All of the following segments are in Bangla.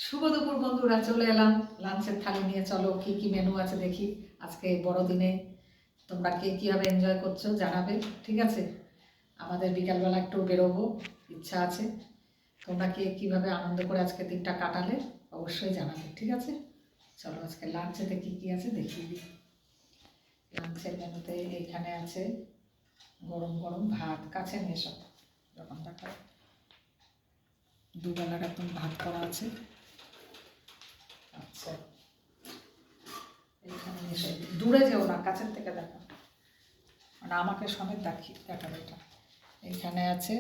শুভ দুপুর বন্ধুরা, চলে এলাম লাঞ্চের থালি নিয়ে। চলো কি কি মেনু আছে দেখি আজকে বড়দিনে। তোমরা কে কীভাবে এনজয় করছো জানাবে, ঠিক আছে? আমাদের বিকালবেলা একটু বেরোবো, ইচ্ছা আছে। তোমরা কে কীভাবে আনন্দ করে আজকে দিনটা কাটালে অবশ্যই জানাবে, ঠিক আছে? চলো আজকে লাঞ্চেতে কী কী আছে দেখিয়ে দিই। লাঞ্চের মেনুতে এইখানে আছে গরম গরম ভাত, কাছে নিয়ে সব যখন দেখা দুবেলার একদম ভাত করা আছে। আচ্ছা, এইখানে এসে দূরে যেও না, কাছের থেকে দেখো, মানে আমাকে সমেত দেখাবে এটা। এইখানে আছে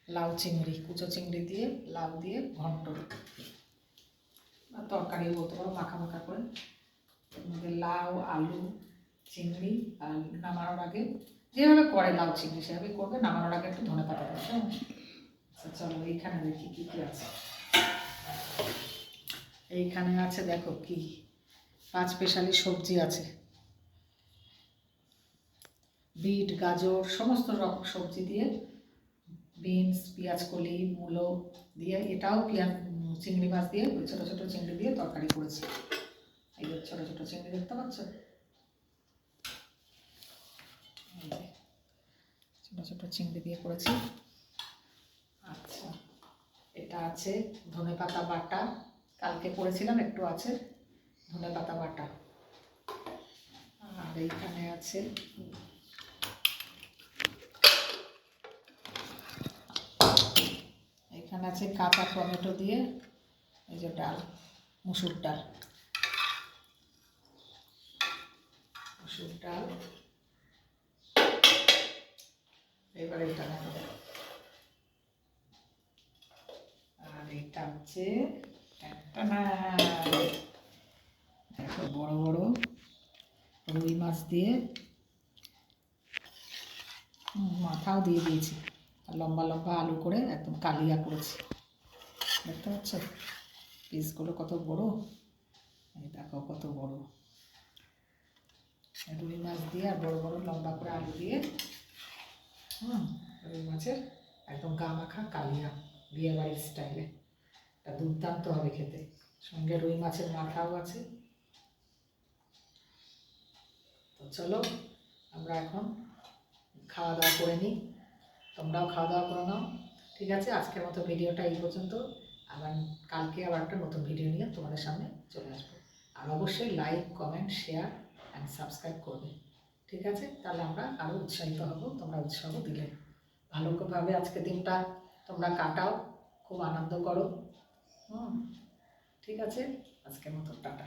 লাউ চিংড়ি, কুচো চিংড়ি দিয়ে লাউ দিয়ে ঘন্ট, তরকারি বলতে পারো, মাখা মাখা করে। এর মধ্যে লাউ, আলু, চিংড়ি, আর নামানোর আগে যেভাবে করে লাউ চিংড়ি সেভাবে করবে, নামানোর আগে একটু ধনেপাতা দেবে। আচ্ছা চলো এইখানে দেখি কী কী আছে। এইখানে আছে দেখো কি, 5 স্পেশালি সবজি আছে, বিট, গাজর, সমস্ত রকম সবজি দিয়ে, বিনস, পেঁয়াজ কলি, মূলো দিয়ে, এটাও চিংড়ি মাছ দিয়ে, ওই ছোটো ছোটো চিংড়ি দিয়ে তরকারি করেছি। এই যে ছোটো ছোটো চিংড়ি দেখতে পাচ্ছ, ছোটো ছোটো চিংড়ি দিয়ে করেছি। আচ্ছা, এটা আছে ধনেপাতা বাটা, কালকে করেছিলাম, একটু আছে ধনেপাতা বাটা। আর এইখানে আছে কাঁচা টমেটো দিয়ে এই যে ডাল, মুসুর ডাল, এবার এটা দেখো। আর এটা হচ্ছে দেখো বড় বড় রুই মাছ দিয়ে, মাথাও দিয়ে দিয়েছি, আর লম্বা লম্বা আলু করে একদম কালিয়া করেছি, দেখতে পাচ্ছ পিসগুলো কত বড়, এই দেখো কত বড় রুই মাছ দিয়ে, আর বড় বড় লম্বা করে আলু দিয়ে, রুই মাছের একদম গা মাখা কালিয়া, বিয়ে বাড়ির স্টাইলে। এটা দুর্দান্ত হবে খেতে, সঙ্গে রুই মাছের মাথাও আছে। তো চলো আমরা এখন খাওয়া দাওয়া করে নিই, তোমরাও খাওয়া দাওয়া করে নাও, ঠিক আছে? আজকের মতো ভিডিওটা এই পর্যন্ত, আবার কালকে আবার একটা নতুন ভিডিও নিয়ে তোমাদের সামনে চলে আসবো। আর অবশ্যই like, comment, share and subscribe করবে, ঠিক আছে? তাহলে আমরা আরও উৎসাহিত হব, তোমরা উৎসাহ দিলে। ভালোভাবে আজকে দিনটা তোমরা কাটাও, খুব আনন্দ করো, ঠিক আছে? আজকের মতো টাটা।